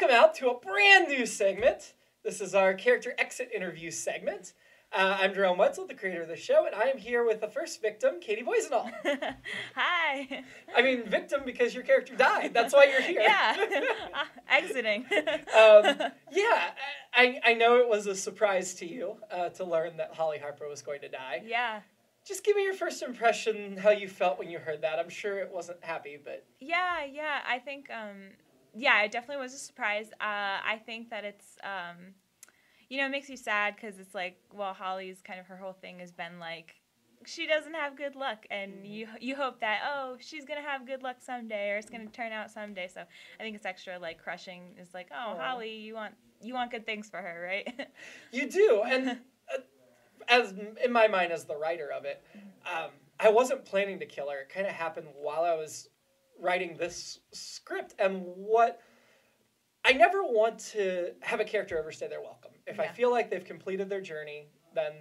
Welcome out to a brand new segment. This is our character exit interview segment. I'm Jerome Wetzel, the creator of the show, and I am here with the first victim, Katie Boisenall. Hi. I mean, victim because your character died. That's why you're here. Yeah. Exiting. Yeah, I know it was a surprise to you to learn that Holly Harper was going to die. Yeah. Just give me your first impression, how you felt when you heard that. I'm sure it wasn't happy, but... Yeah. I think, it definitely was a surprise. I think that it's, it makes you sad because it's like, well, Holly's kind of, her whole thing has been like, she doesn't have good luck, and you hope that, oh, she's going to have good luck someday, or it's going to turn out someday. So I think it's extra, like, crushing. It's like, oh, Holly, you want good things for her, right? You do, and as in my mind as the writer of it, I wasn't planning to kill her. It kind of happened while I was writing this script, and I never want to have a character overstay their welcome. If I feel like they've completed their journey, then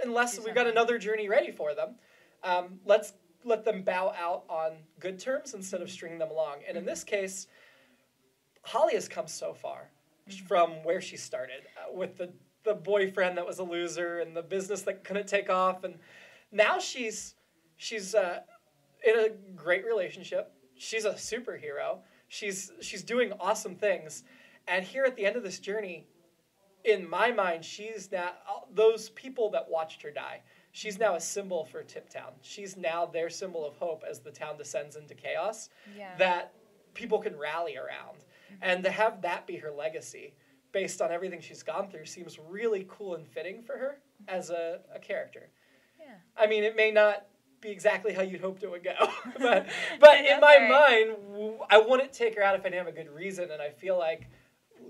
unless we've got another journey ready for them, let's let them bow out on good terms instead of stringing them along. And in this case, Holly has come so far from where she started with the boyfriend that was a loser and the business that couldn't take off, and now she's in a great relationship. She's a superhero. She's doing awesome things, and here at the end of this journey, in my mind, she's now those people that watched her die. She's now a symbol for Tiptown. She's now their symbol of hope as the town descends into chaos that people can rally around, and to have that be her legacy, based on everything she's gone through, seems really cool and fitting for her as a character. Yeah. I mean, it may not be exactly how you'd hoped it would go, but in my mind, I wouldn't take her out if I didn't have a good reason, and I feel like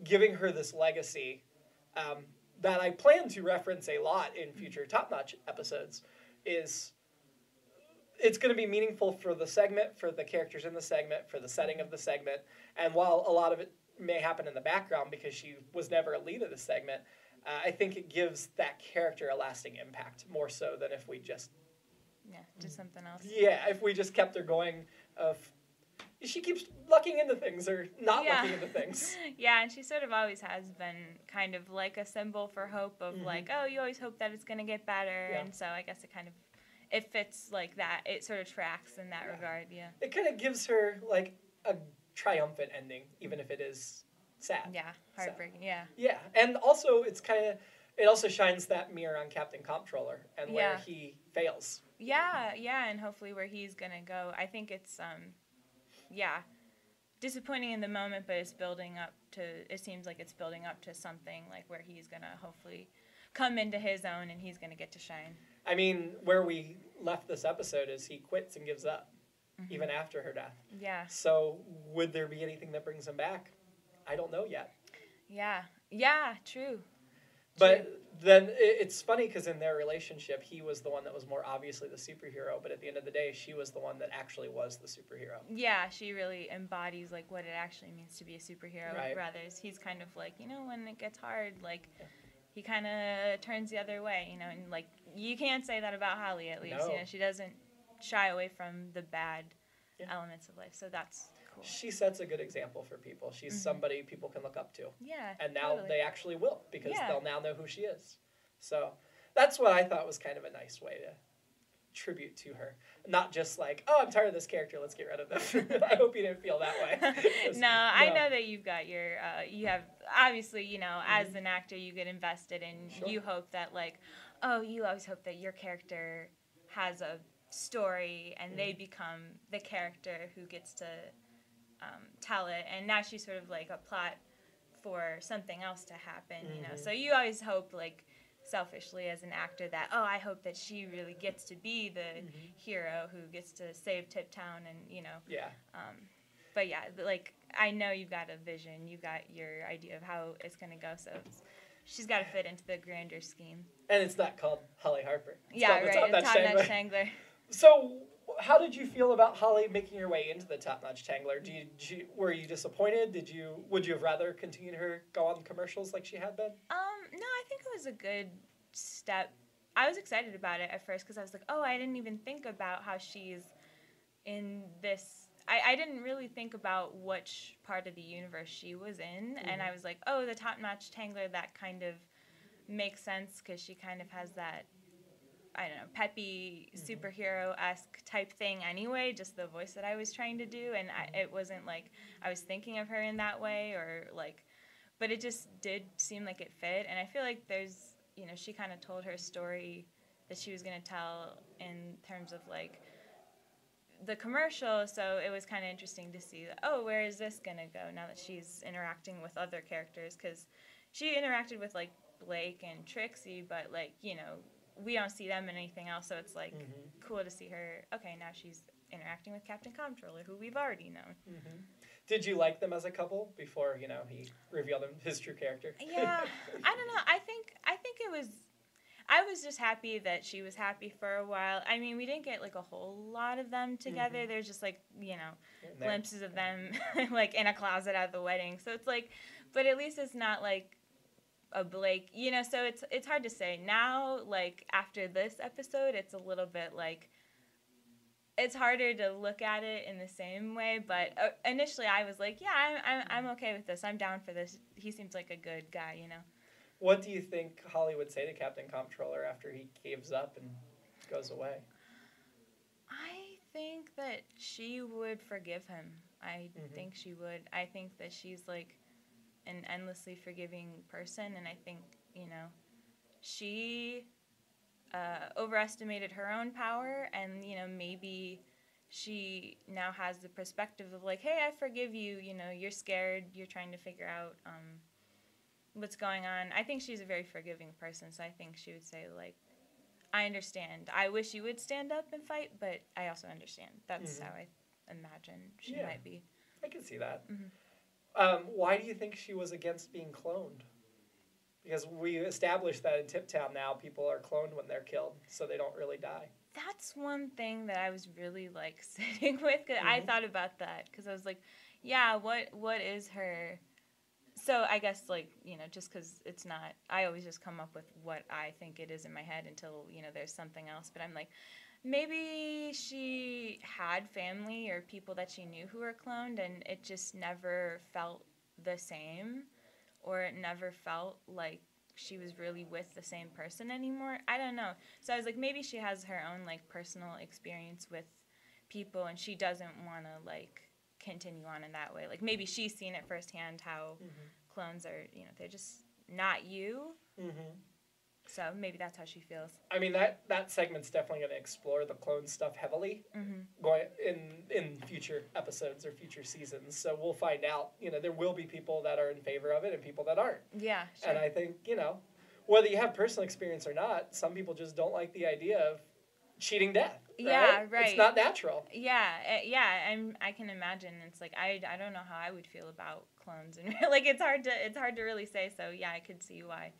giving her this legacy that I plan to reference a lot in future Top Notch episodes it's going to be meaningful for the segment, for the characters in the segment, for the setting of the segment, and while a lot of it may happen in the background because she was never a lead of the segment, I think it gives that character a lasting impact, more so than if we just... did something else. Yeah, if we just kept her going she keeps lucking into things or not lucking into things. Yeah, and she sort of always has been kind of like a symbol for hope of like, oh, you always hope that it's going to get better, and so I guess it fits like that. It sort of tracks in that regard, It kind of gives her like a triumphant ending, even if it is sad. Yeah, heartbreaking, Yeah, and also it also shines that mirror on Captain Comptroller and where he fails. Yeah, and hopefully where he's going to go. I think it's, disappointing in the moment, but it seems like it's building up to something like where he's going to hopefully come into his own and he's going to get to shine. I mean, where we left this episode is he quits and gives up, even after her death. Yeah. So would there be anything that brings him back? I don't know yet. Yeah, true. But then it's funny because in their relationship, he was the one that was more obviously the superhero, but at the end of the day, she was the one that actually was the superhero. Yeah, she really embodies like what it actually means to be a superhero. Right. Rather, he's kind of like, when it gets hard, like he kind of turns the other way, and like you can't say that about Holly at least. No. She doesn't shy away from the bad elements of life, so that's cool. She sets a good example for people. She's somebody people can look up to. Yeah, and now they actually will, because they'll now know who she is. So that's what I thought was kind of a nice way to tribute to her. Not just like, oh, I'm tired of this character, let's get rid of them. I hope you didn't feel that way. No, I know that you've got your, you have, obviously, as an actor, you get invested and you hope that like, you always hope that your character has a story and they become the character who gets to tell it, and now she's sort of like a plot for something else to happen, so you always hope, like selfishly as an actor, that I hope that she really gets to be the hero who gets to save Tiptown, and but like I know you've got a vision, you've got your idea of how it's going to go, so she's got to fit into the grander scheme. And it's not called Holly Harper. It's called the Top-Notch Tangler. So, how did you feel about Holly making her way into the Top-Notch Tangler? Were you disappointed? Would you have rather continued her go on commercials like she had been? No, I think it was a good step. I was excited about it at first because I was like, I didn't even think about how she's in this. I didn't really think about which part of the universe she was in, and I was like, oh, the top-notch Tangler, that kind of makes sense because she kind of has that, I don't know, peppy superhero-esque type thing anyway, just the voice that I was trying to do, and it wasn't like I was thinking of her in that way, or like, but it just did seem like it fit, and I feel like there's, you know, she kind of told her story that she was going to tell in terms of like the commercial, so it was kind of interesting to see that, oh, where is this going to go now that she's interacting with other characters, because she interacted with like Blake and Trixie, but like, you know, we don't see them in anything else, so it's like cool to see her, okay, now she's interacting with Captain Comptroller, who we've already known. Did you like them as a couple before, you know, he revealed his true character? Yeah, I don't know. I think it was, I was just happy that she was happy for a while. I mean, we didn't get like a whole lot of them together. There's just like, you know, glimpses of them like in a closet at the wedding. So it's like, but at least it's not like a Blake, you know, so it's hard to say. Now, like after this episode, it's a little bit like, it's harder to look at it in the same way, but initially I was like, yeah, I'm okay with this. I'm down for this. He seems like a good guy, you know. What do you think Holly would say to Captain Comptroller after he gives up and goes away? I think that she would forgive him. I think she would. I think that she's like an endlessly forgiving person, and I think, you know, she overestimated her own power, and, you know, maybe she now has the perspective of like, hey, I forgive you, you know, you're scared, you're trying to figure out what's going on. I think she's a very forgiving person, so I think she would say like, I understand. I wish you would stand up and fight, but I also understand. That's how I imagine she might be. I can see that. Why do you think she was against being cloned? Because we established that in Tip Town now people are cloned when they're killed, so they don't really die. That's one thing that I was really like sitting with. Cause I thought about that because I was like, yeah, what is her? So I guess like, you know, just because it's not, I always just come up with what I think it is in my head until, you know, there's something else. But I'm like, maybe she had family or people that she knew who were cloned, and it just never felt the same. Or it never felt like she was really with the same person anymore. I don't know. So I was like, maybe she has her own, like, personal experience with people, and she doesn't want to, like, continue on in that way. Like, maybe she's seen it firsthand how clones are, you know, they're just not you. So maybe that's how she feels. I mean, that segment's definitely going to explore the clone stuff heavily going in future episodes or future seasons. So we'll find out. You know, there will be people that are in favor of it and people that aren't. Yeah, sure. And I think, you know, whether you have personal experience or not, some people just don't like the idea of cheating death. Right? Yeah, right. It's not natural. Yeah, I can imagine. It's like I don't know how I would feel about clones, and like it's hard to really say. So yeah, I could see why.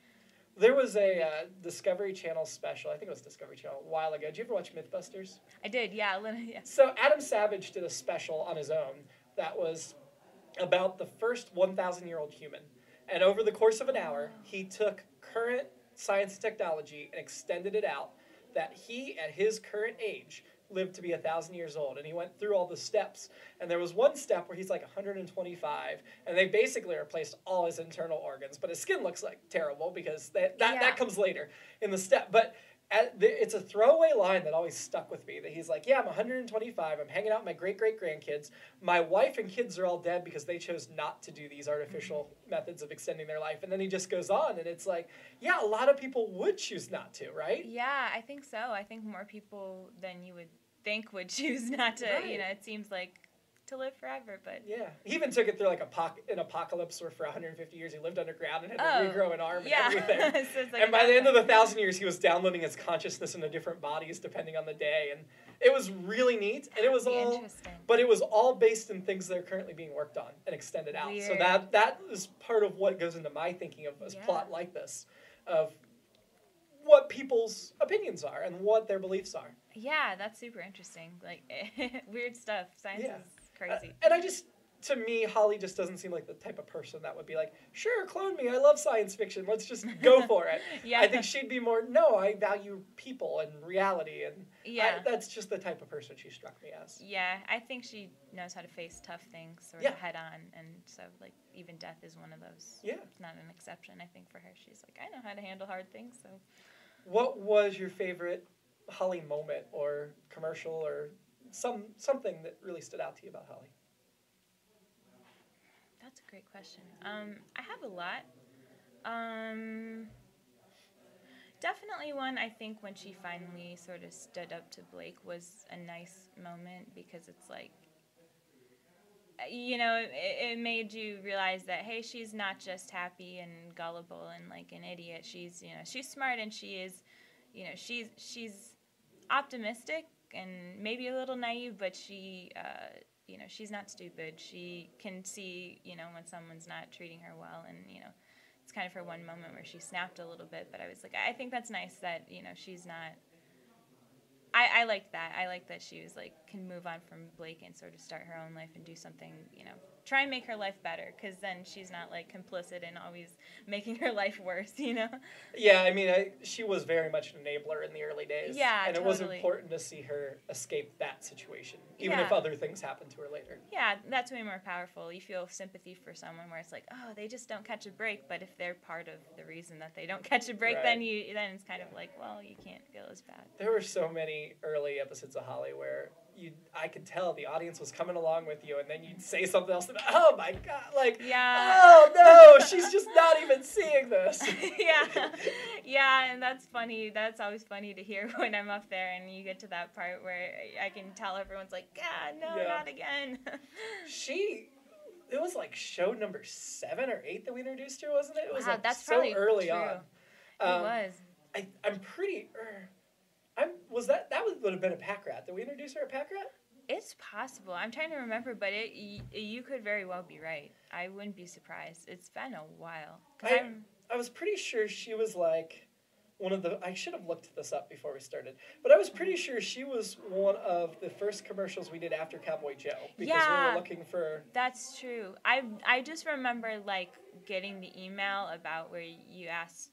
There was a Discovery Channel special, I think it was Discovery Channel, a while ago. Did you ever watch Mythbusters? I did, yeah. So Adam Savage did a special on his own that was about the first 1,000-year-old human. And over the course of an hour, he took current science and technology and extended it out that he, at his current age, lived to be 1,000 years old. And he went through all the steps. And there was one step where he's like 125, and they basically replaced all his internal organs. But his skin looks like terrible because that comes later in the step. But it's a throwaway line that always stuck with me, that he's like, yeah, I'm 125, I'm hanging out with my great-great-grandkids. My wife and kids are all dead because they chose not to do these artificial methods of extending their life. And then he just goes on, and it's like, yeah, a lot of people would choose not to, right? Yeah, I think so. I think more people than you would think would choose not to, you know, it seems like to live forever, but... Yeah. He even took it through like an apocalypse where for 150 years he lived underground and had to regrow an arm and everything. So it's like and by the end of the 1,000 years, he was downloading his consciousness into different bodies depending on the day. And it was really neat. And it was all... Interesting. But it was all based in things that are currently being worked on and extended out. Weird. So that is part of what goes into my thinking of a plot like this, of what people's opinions are and what their beliefs are. Yeah, that's super interesting. Like, weird stuff. Science is crazy. And I just, to me, Holly just doesn't seem like the type of person that would be like, sure, clone me. I love science fiction. Let's just go for it. Yeah. I think she'd be more, no, I value people and reality. And Yeah. that's just the type of person she struck me as. Yeah, I think she knows how to face tough things sort Yeah. of head on. And so, like, even death is one of those. Yeah. It's not an exception, I think, for her. She's like, I know how to handle hard things, so. What was your favorite Holly moment or commercial or something that really stood out to you about Holly? That's a great question. I have a lot. Definitely one, I think, when she finally sort of stood up to Blake was a nice moment because it's like, you know, it made you realize that, hey, she's not just happy and gullible and like an idiot. She's, you know, she's smart and she is, you know, she's optimistic and maybe a little naive, but she, you know, she's not stupid. She can see, you know, when someone's not treating her well, and, you know, it's kind of her one moment where she snapped a little bit, but I was like, I think that's nice that, you know, she's not, I liked that. I like that she was like, can move on from Blake and sort of start her own life and do something, you know, try and make her life better, because then she's not like complicit in always making her life worse, you know? Yeah, I mean, she was very much an enabler in the early days. Yeah, and it totally. was important to see her escape that situation, even Yeah. if other things happened to her later. Yeah, that's way more powerful. You feel sympathy for someone where it's like, oh, they just don't catch a break, but if they're part of the reason that they don't catch a break, Right. then it's kind of like, well, you can't feel as bad. There were so many early episodes of Holly where I could tell the audience was coming along with you, and then you'd say something else, and oh my god, like, Yeah. oh no, she's just not even seeing this. Yeah, and that's funny. That's always funny to hear when I'm up there and you get to that part where I can tell everyone's like, God, no, Yeah. not again. It was like show number 7 or 8 that we introduced her, wasn't it? It was Wow, like that's so probably early true. on. It was. I'm pretty. That would have been a pack rat. Did we introduce her at pack rat? It's possible. I'm trying to remember, but you could very well be right. I wouldn't be surprised. It's been a while. I was pretty sure she was like one of the. I should have looked this up before we started, but I was pretty sure she was one of the first commercials we did after Cowboy Joe, because we Yeah. were looking for. That's true. I just remember like getting the email about where you asked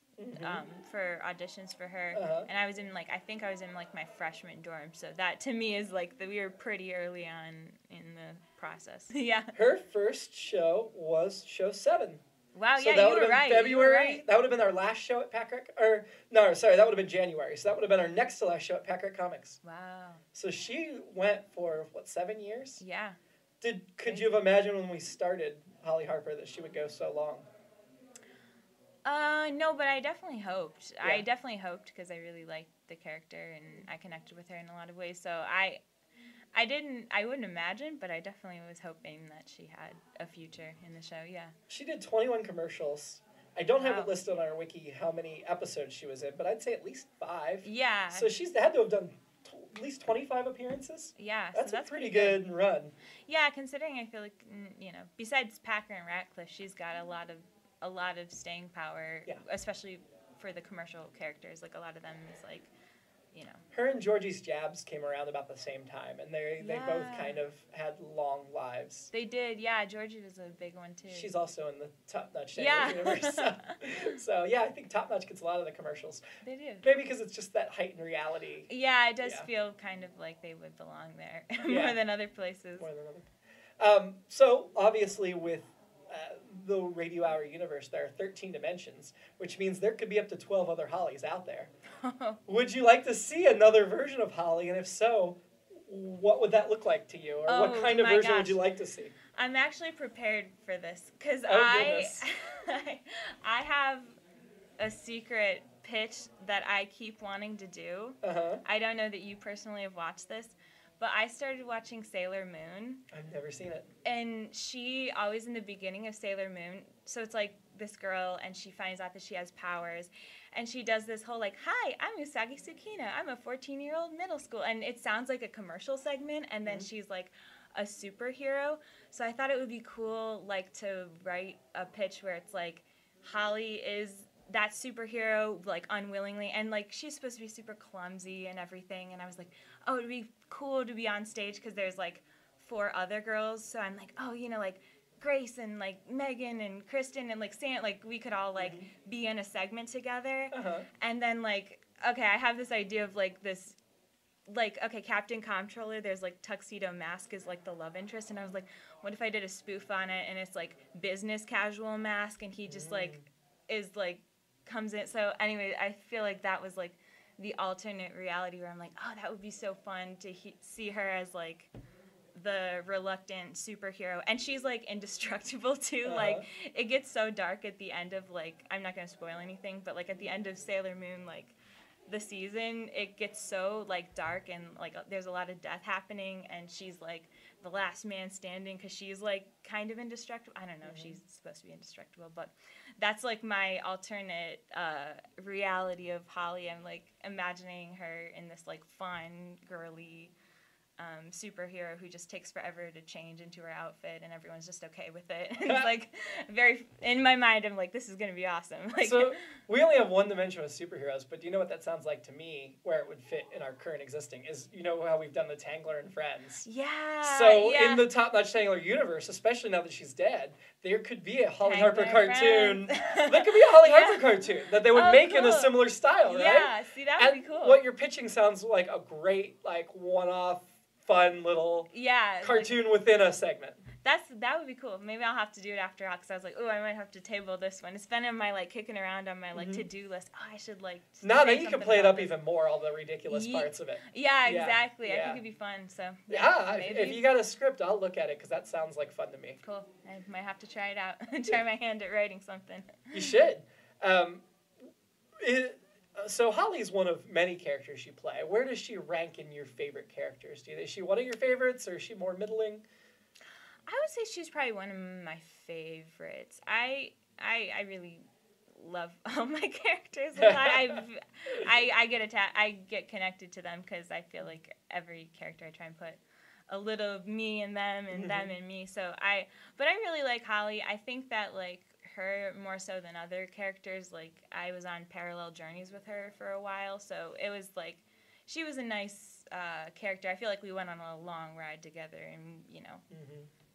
for auditions for her, and I think I was in like my freshman dorm, so that to me is like we were pretty early on in the process. Yeah. Her first show was show 7. Wow. So Yeah, that you would were have been right. February. You were right. That would have been our last show at Pack Rat, that would have been January. So that would have been our next to last show at Pack Rat Comics. Wow. So she went for 7 years? Yeah. Could you have imagined when we started Holly Harper that she would go so long? No, but I definitely hoped. Yeah. I definitely hoped because I really liked the character and I connected with her in a lot of ways. So I wouldn't imagine, but I definitely was hoping that she had a future in the show. Yeah. She did 21 commercials. I don't have Wow. it listed on our wiki how many episodes she was in, but I'd say at least 5. Yeah. So she's had to have done at least 25 appearances. Yeah. That's so a pretty good run. Yeah, considering I feel like besides Packer and Ratcliffe, she's got a lot of staying power. Yeah. Especially for the commercial characters. Like a lot of them is like, Her and Georgie's Jabs came around about the same time, and they both Yeah. kind of had long lives. They did. Yeah, Georgie was a big one too. She's also in the Top Notch Yeah. universe. So yeah, I think Top Notch gets a lot of the commercials. They do. Maybe because it's just that heightened reality. Yeah, it does Yeah. feel kind of like they would belong there Yeah. more than other places. More than other. So obviously with the Radio Hour universe, there are 13 dimensions, which means there could be up to 12 other Hollys out there. Would you like to see another version of Holly? And if so, what would that look like to you? Or what kind of version would you like to see? I'm actually prepared for this because goodness. I have a secret pitch that I keep wanting to do. I don't know that you personally have watched this, but I started watching Sailor Moon. I've never seen it. And she always in the beginning of Sailor Moon, so it's like this girl and she finds out that she has powers and she does this whole like, hi, I'm Usagi Tsukino. I'm a 14-year-old middle school. And it sounds like a commercial segment and then she's like a superhero. So I thought it would be cool like to write a pitch where it's like Holly is that superhero like unwillingly and like she's supposed to be super clumsy and everything and I was like, oh, it'd be cool to be on stage because there's like 4 other girls. So I'm like, oh, like Grace and like Megan and Kristen and like Sam, like we could all like be in a segment together. And then like, okay, I have this idea of like this, like, okay, Captain Comptroller, there's like Tuxedo Mask is like the love interest, and I was like, what if I did a spoof on it and it's like business casual Mask, and he just like is like comes in. So anyway, I feel like that was like the alternate reality where I'm like, oh, that would be so fun to see her as like the reluctant superhero, and she's like indestructible too. Like it gets so dark at the end of like, I'm not gonna spoil anything, but like at the end of Sailor Moon, like the season, it gets so like dark and like there's a lot of death happening, and she's like the last man standing because she's like kind of indestructible. I don't know if she's supposed to be indestructible, but that's like my alternate reality of Holly. I'm like imagining her in this like fun, girly superhero who just takes forever to change into her outfit, and everyone's just okay with it. It's like very, in my mind, I'm like, this is gonna be awesome. Like, so we only have one dimension with superheroes, but do you know what that sounds like to me? Where it would fit in our current existing is, you know how we've done the Tangler and Friends. Yeah. So in the Top Notch Tangler universe, especially now that she's dead, there could be a Holly Harper cartoon. There could be a Holly Harper cartoon that they would make in a similar style, right? Yeah. See, that would be cool. What you're pitching sounds like a great like one-off, fun little cartoon like, within a segment. That would be cool. Maybe I'll have to do it after all, because I was like, oh, I might have to table this one. It's been in my like kicking around on my like to-do list. Oh, I should like. Now that you can play it up even more, all the ridiculous parts of it. Yeah, exactly. I think it'd be fun. So if you got a script, I'll look at it because that sounds like fun to me. Cool. I might have to try it out. Try my hand at writing something. You should. So Holly's one of many characters you play. Where does she rank in your favorite characters? Is she one of your favorites, or is she more middling? I would say she's probably one of my favorites. I really love all my characters a lot. I get connected to them because I feel like every character I try and put a little of me in them and them in me. But I really like Holly. I think that like her more so than other characters, like I was on parallel journeys with her for a while, so it was like she was a nice character. I feel like we went on a long ride together, and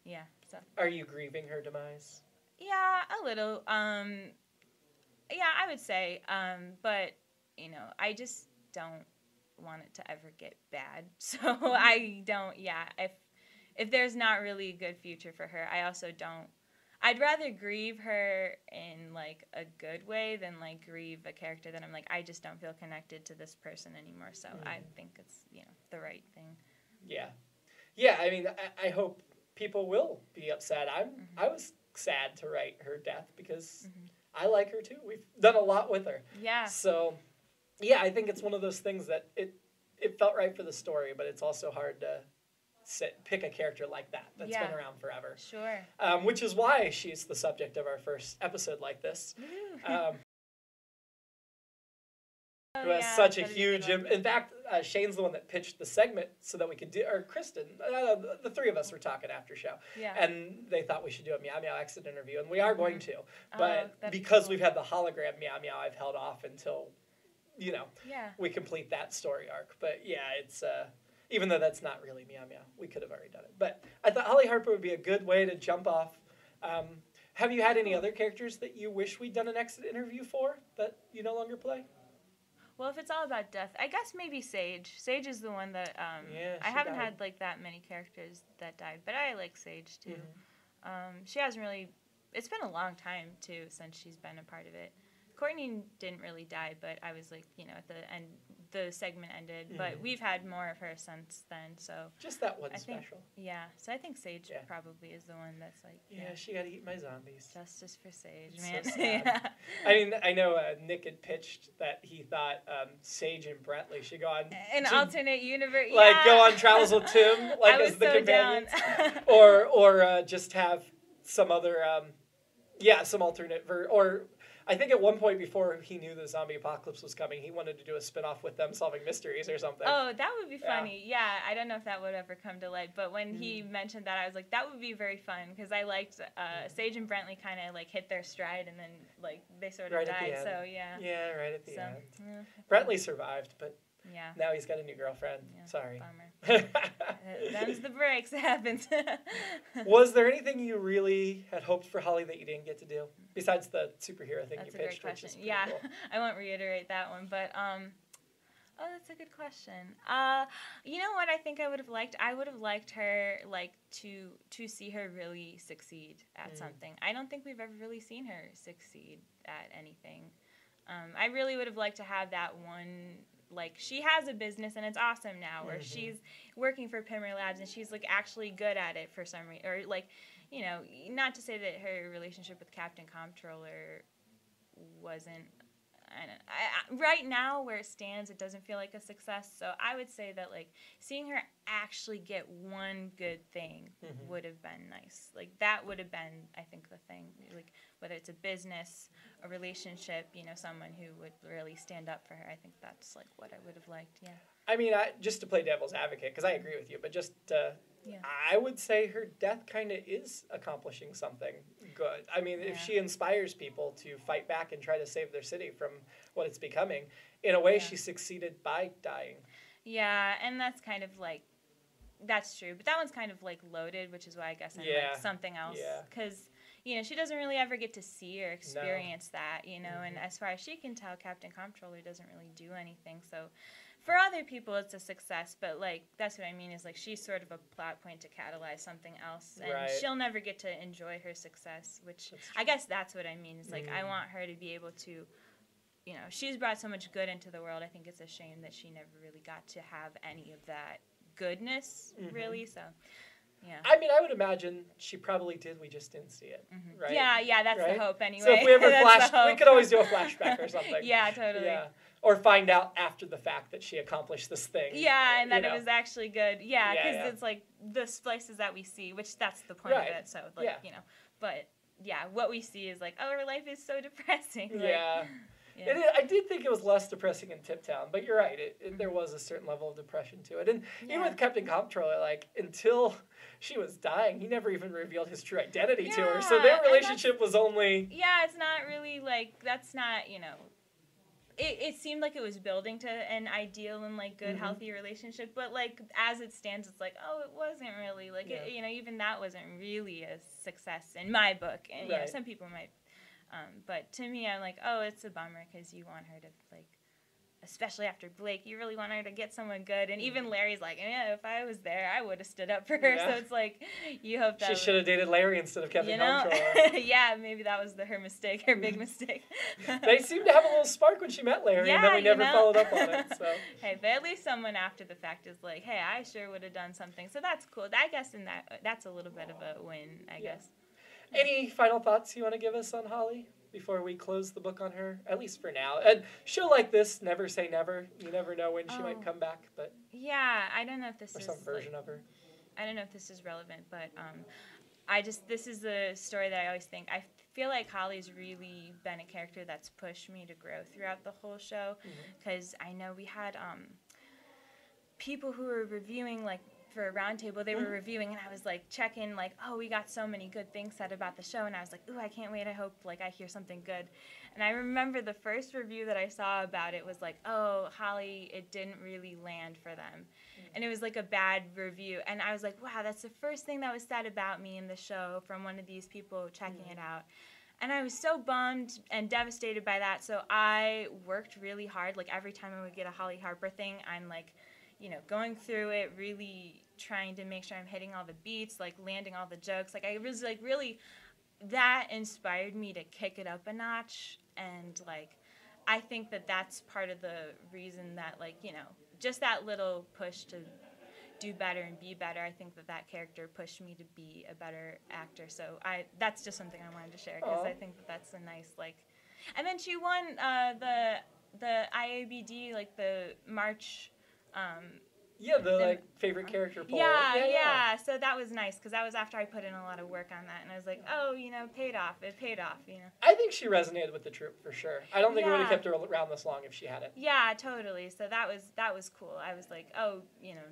yeah. So are you grieving her demise? Yeah, a little. Yeah, I would say. But I just don't want it to ever get bad. So I don't. Yeah, if there's not really a good future for her, I also don't. I'd rather grieve her in like a good way than like grieve a character that I'm like, I just don't feel connected to this person anymore. So I think it's the right thing. Yeah. I mean, I hope people will be upset. I was sad to write her death because I like her too. We've done a lot with her. Yeah. So yeah, I think it's one of those things that it felt right for the story, but it's also hard to pick a character like that's been around forever. Sure. Which is why she's the subject of our first episode like this. Who has such a huge... In fact, Shane's the one that pitched the segment so that we could do... Or Kristen. The three of us were talking after show. Yeah. And they thought we should do a Meow Meow exit interview. And we are going to. But because we've had the hologram Meow Meow, I've held off until, we complete that story arc. But yeah, it's... even though that's not really Meow Meow. We could have already done it. But I thought Holly Harper would be a good way to jump off. Have you had any other characters that you wish we'd done an exit interview for that you no longer play? Well, if it's all about death, I guess maybe Sage. Sage is the one that I haven't had like that many characters that died, but I like Sage too. She hasn't really... It's been a long time too since she's been a part of it. Courtney didn't really die, but I was like, at the end, the segment ended. But we've had more of her since then, so... Just that one special. So I think Sage probably is the one that's like... Yeah, she got to eat my zombies. Justice for Sage, man. So sad. I mean, I know Nick had pitched that he thought Sage and Brentley should go on... An alternate universe, Like, go on Travels with Tim, like, as the companions. or just have some other... some alternate... or... I think at one point before he knew the zombie apocalypse was coming, he wanted to do a spin-off with them solving mysteries or something. Oh, that would be funny. Yeah, I don't know if that would ever come to light, but when he mentioned that, I was like, that would be very fun, because I liked Sage and Brentley kind of like hit their stride, and then like they sort of died, so yeah. Yeah, right at the end. Brentley survived, but Yeah. Now he's got a new girlfriend. Yeah, Sorry. Bummer. Them's the breaks. It happens. Was there anything you really had hoped for Holly that you didn't get to do? Besides the superhero thing That's you a great pitched, question. which is pretty Yeah, cool. I won't reiterate that one, but oh, that's a good question. You know what I think I would have liked? I would have liked her to see her really succeed at something. I don't think we've ever really seen her succeed at anything. I really would have liked to have that one. Like, she has a business and it's awesome now, where she's working for Pimmer Labs and she's like actually good at it for some reason, or like, you know, not to say that her relationship with Captain Comptroller wasn't. Right now, where it stands, it doesn't feel like a success. So I would say that, like, seeing her actually get one good thing would have been nice. Like, that would have been, I think, the thing. Like, whether it's a business, a relationship, you know, someone who would really stand up for her. I think that's, like, what I would have liked, yeah. I mean, just to play devil's advocate, because I agree with you, but just Yeah. I would say her death kind of is accomplishing something good. I mean, if she inspires people to fight back and try to save their city from what it's becoming, in a way, she succeeded by dying. Yeah, and that's kind of like, that's true. But that one's kind of like loaded, which is why I guess I'm like something else. Because, you know, she doesn't really ever get to see or experience that, you know, and as far as she can tell, Captain Comptroller doesn't really do anything. So for other people, it's a success, but, like, that's what I mean is, like, she's sort of a plot point to catalyze something else, and she'll never get to enjoy her success, which I guess that's what I mean is, like, I want her to be able to, you know, she's brought so much good into the world. I think it's a shame that she never really got to have any of that goodness, really, so... Yeah. I mean, I would imagine she probably did. We just didn't see it, right? Yeah, that's the hope anyway. So if we ever we could always do a flashback or something. Yeah, totally. Yeah. Or find out after the fact that she accomplished this thing. Yeah, and that it was actually good. Yeah, because it's like the splices that we see, which that's the point of it. So, like, you know, but yeah, what we see is like, oh, her life is so depressing. Like, yeah. I did think it was less depressing in Tiptown, but you're right. There was a certain level of depression to it. And even with Captain Comptroller, like, until she was dying, he never even revealed his true identity to her. So their relationship was only... Yeah, it's not really, like, that's not, you know... It seemed like it was building to an ideal and, like, good, healthy relationship. But, like, as it stands, it's like, oh, it wasn't really. Like, it, you know, even that wasn't really a success in my book. And, you know, some people might... but to me, I'm like, oh, it's a bummer because you want her to, like, especially after Blake, you really want her to get someone good. And even Larry's like, yeah, if I was there, I would have stood up for her. So it's like, you hope that... She should have dated Larry instead of Captain Comptroller. Yeah, maybe that was her mistake, her big mistake. They seemed to have a little spark when she met Larry, and then we never followed up on it. So. Hey, but at least someone after the fact is like, hey, I sure would have done something. So that's cool. I guess that's a little bit of a win, I guess. Any final thoughts you want to give us on Holly before we close the book on her, at least for now? And show like this, never say never. You never know when she might come back, but yeah, I don't know if this or is some version of her. I don't know if this is relevant, but this is the story that I always think. I feel like Holly's really been a character that's pushed me to grow throughout the whole show, because I know we had people who were reviewing, like, for a roundtable, they were reviewing, and I was, like, checking, like, oh, we got so many good things said about the show, and I was like, ooh, I can't wait, I hope, like, I hear something good. And I remember the first review that I saw about it was like, oh, Holly, it didn't really land for them. And it was, like, a bad review, and I was like, wow, that's the first thing that was said about me in the show from one of these people checking it out. And I was so bummed and devastated by that, so I worked really hard. Like, every time I would get a Holly Harper thing, I'm, like, you know, going through it, really trying to make sure I'm hitting all the beats, like, landing all the jokes. Like, I was, like, really, that inspired me to kick it up a notch. And, like, I think that that's part of the reason that, like, you know, just that little push to do better and be better, I think that character pushed me to be a better actor. So that's just something I wanted to share, because I think that's a nice, like... And then she won the IABD, like, the March... like, favorite character poll. Yeah. So that was nice, because that was after I put in a lot of work on that, and I was like, oh, you know, paid off, you know. I think she resonated with the troupe, for sure. I don't think it would have kept her around this long if she hadn't. Yeah, totally. So that was cool. I was like, oh, you know,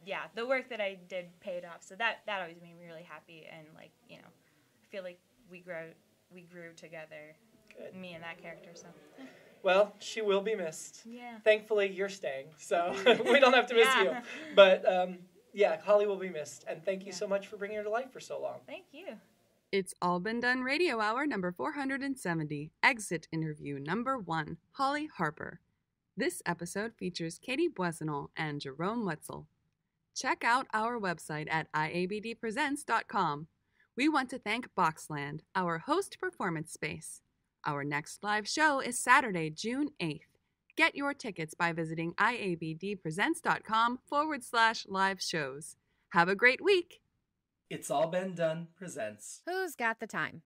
yeah, the work that I did paid off. So that always made me really happy, and, like, you know, I feel like we grew together, Good. me and that character. So. Well, she will be missed. Yeah. Thankfully, you're staying, so we don't have to miss you. But yeah, Holly will be missed. And thank you so much for bringing her to life for so long. Thank you. It's All Been Done Radio Hour number 470, exit interview number 1, Holly Harper. This episode features Katie Boissonneau and Jerome Wetzel. Check out our website at iabdpresents.com. We want to thank Boxland, our host performance space. Our next live show is Saturday, June 8th. Get your tickets by visiting iabdpresents.com/live shows. Have a great week. It's All Been Done presents Who's Got the Time?